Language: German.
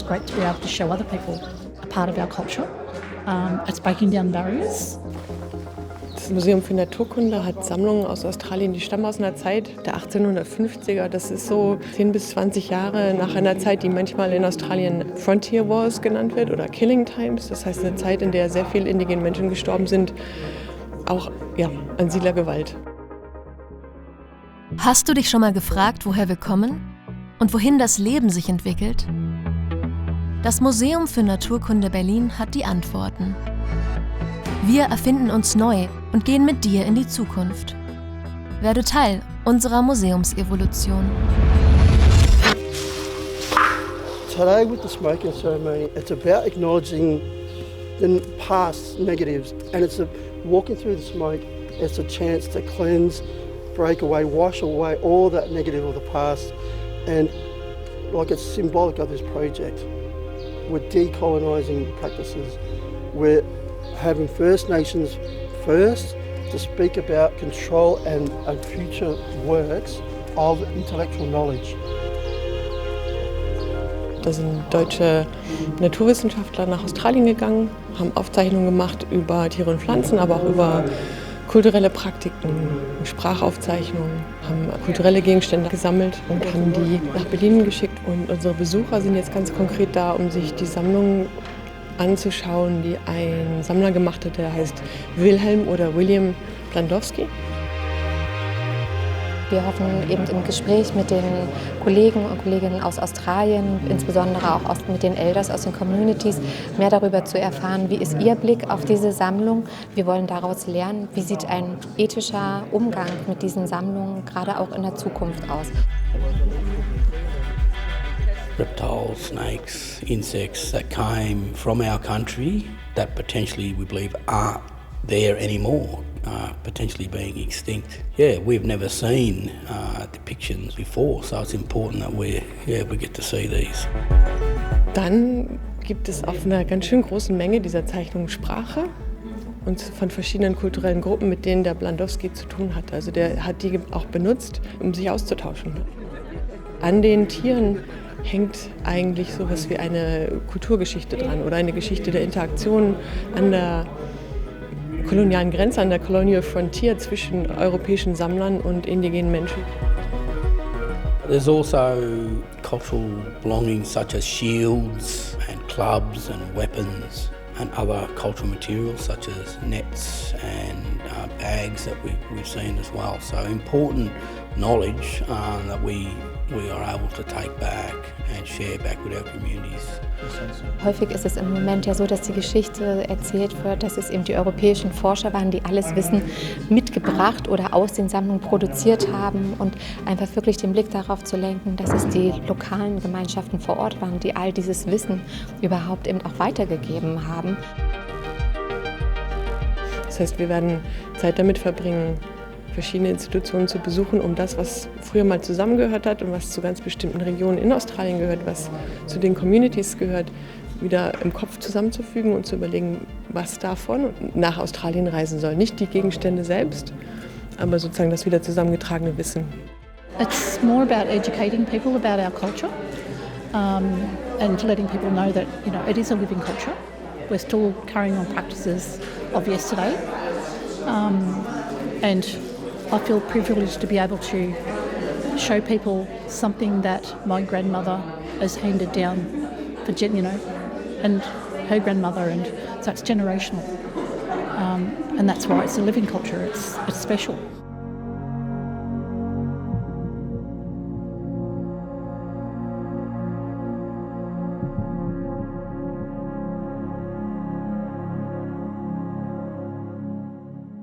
great to be able to show other people a part of our culture. It's breaking down barriers. Das Museum für Naturkunde hat Sammlungen aus Australien, die stammen aus einer Zeit der 1850er. Das ist so 10 bis 20 Jahre nach einer Zeit, die manchmal in Australien Frontier Wars genannt wird oder Killing Times. Das heißt eine Zeit, in der sehr viele indigene Menschen gestorben sind, auch an Siedlergewalt. Hast du dich schon mal gefragt, woher wir kommen und wohin das Leben sich entwickelt? Das Museum für Naturkunde Berlin hat die Antworten. Wir erfinden uns neu und gehen mit dir in die Zukunft. Werde Teil unserer Museumsevolution. Today with the smoking ceremony, it's about acknowledging the past negatives, and it's walking through the smoke. It's a chance to cleanse, break away, wash away all that negative of the past, and like it's symbolic of this project. We're decolonising practices. We're having First Nations first to speak about control and future works of intellectual knowledge. Da sind deutsche Naturwissenschaftler nach Australien gegangen, haben Aufzeichnungen gemacht über Tiere und Pflanzen, aber auch über kulturelle Praktiken, Sprachaufzeichnungen, haben kulturelle Gegenstände gesammelt und haben die nach Berlin geschickt. Und unsere Besucher sind jetzt ganz konkret da, um sich die Sammlung anzuschauen, die ein Sammler gemacht hat, der heißt Wilhelm oder William Blandowski. Wir hoffen eben im Gespräch mit den Kollegen und Kolleginnen aus Australien, insbesondere auch mit den Elders aus den Communities, mehr darüber zu erfahren, wie ist ihr Blick auf diese Sammlung. Wir wollen daraus lernen, wie sieht ein ethischer Umgang mit diesen Sammlungen gerade auch in der Zukunft aus. Reptiles, snakes, insects that came from our country that potentially we believe aren't there anymore, potentially being extinct. Yeah, we've never seen depictions before, so it's important that we get to see these. Dann gibt es auf einer ganz schön großen Menge dieser Zeichnungen Sprache und von verschiedenen kulturellen Gruppen, mit denen der Blandowski zu tun hat. Also der hat die auch benutzt, um sich auszutauschen. An den Tieren hängt eigentlich sowas wie eine Kulturgeschichte dran oder eine Geschichte der Interaktion an der kolonialen Grenze, an der Colonial Frontier zwischen europäischen Sammlern und indigenen Menschen. There's also cultural belongings such as shields and clubs and weapons and other cultural materials such as nets and bags that we've seen as well. So important knowledge that we are able to take back and share back with our communities. Häufig ist es im Moment ja so, dass die Geschichte erzählt wird, dass es eben die europäischen Forscher waren, die alles Wissen mitgebracht oder aus den Sammlungen produziert haben und einfach wirklich den Blick darauf zu lenken, dass es die lokalen Gemeinschaften vor Ort waren, die all dieses Wissen überhaupt eben auch weitergegeben haben. Das heißt, wir werden Zeit damit verbringen, verschiedene Institutionen zu besuchen, um das, was früher mal zusammengehört hat und was zu ganz bestimmten Regionen in Australien gehört, was zu den Communities gehört, wieder im Kopf zusammenzufügen und zu überlegen, was davon nach Australien reisen soll. Nicht die Gegenstände selbst, aber sozusagen das wieder zusammengetragene Wissen. It's more about educating people about our culture and letting people know that it is a living culture. We're still carrying on practices of yesterday, and I feel privileged to be able to show people something that my grandmother has handed down for and her grandmother, and so it's generational, and that's why it's a living culture. It's special.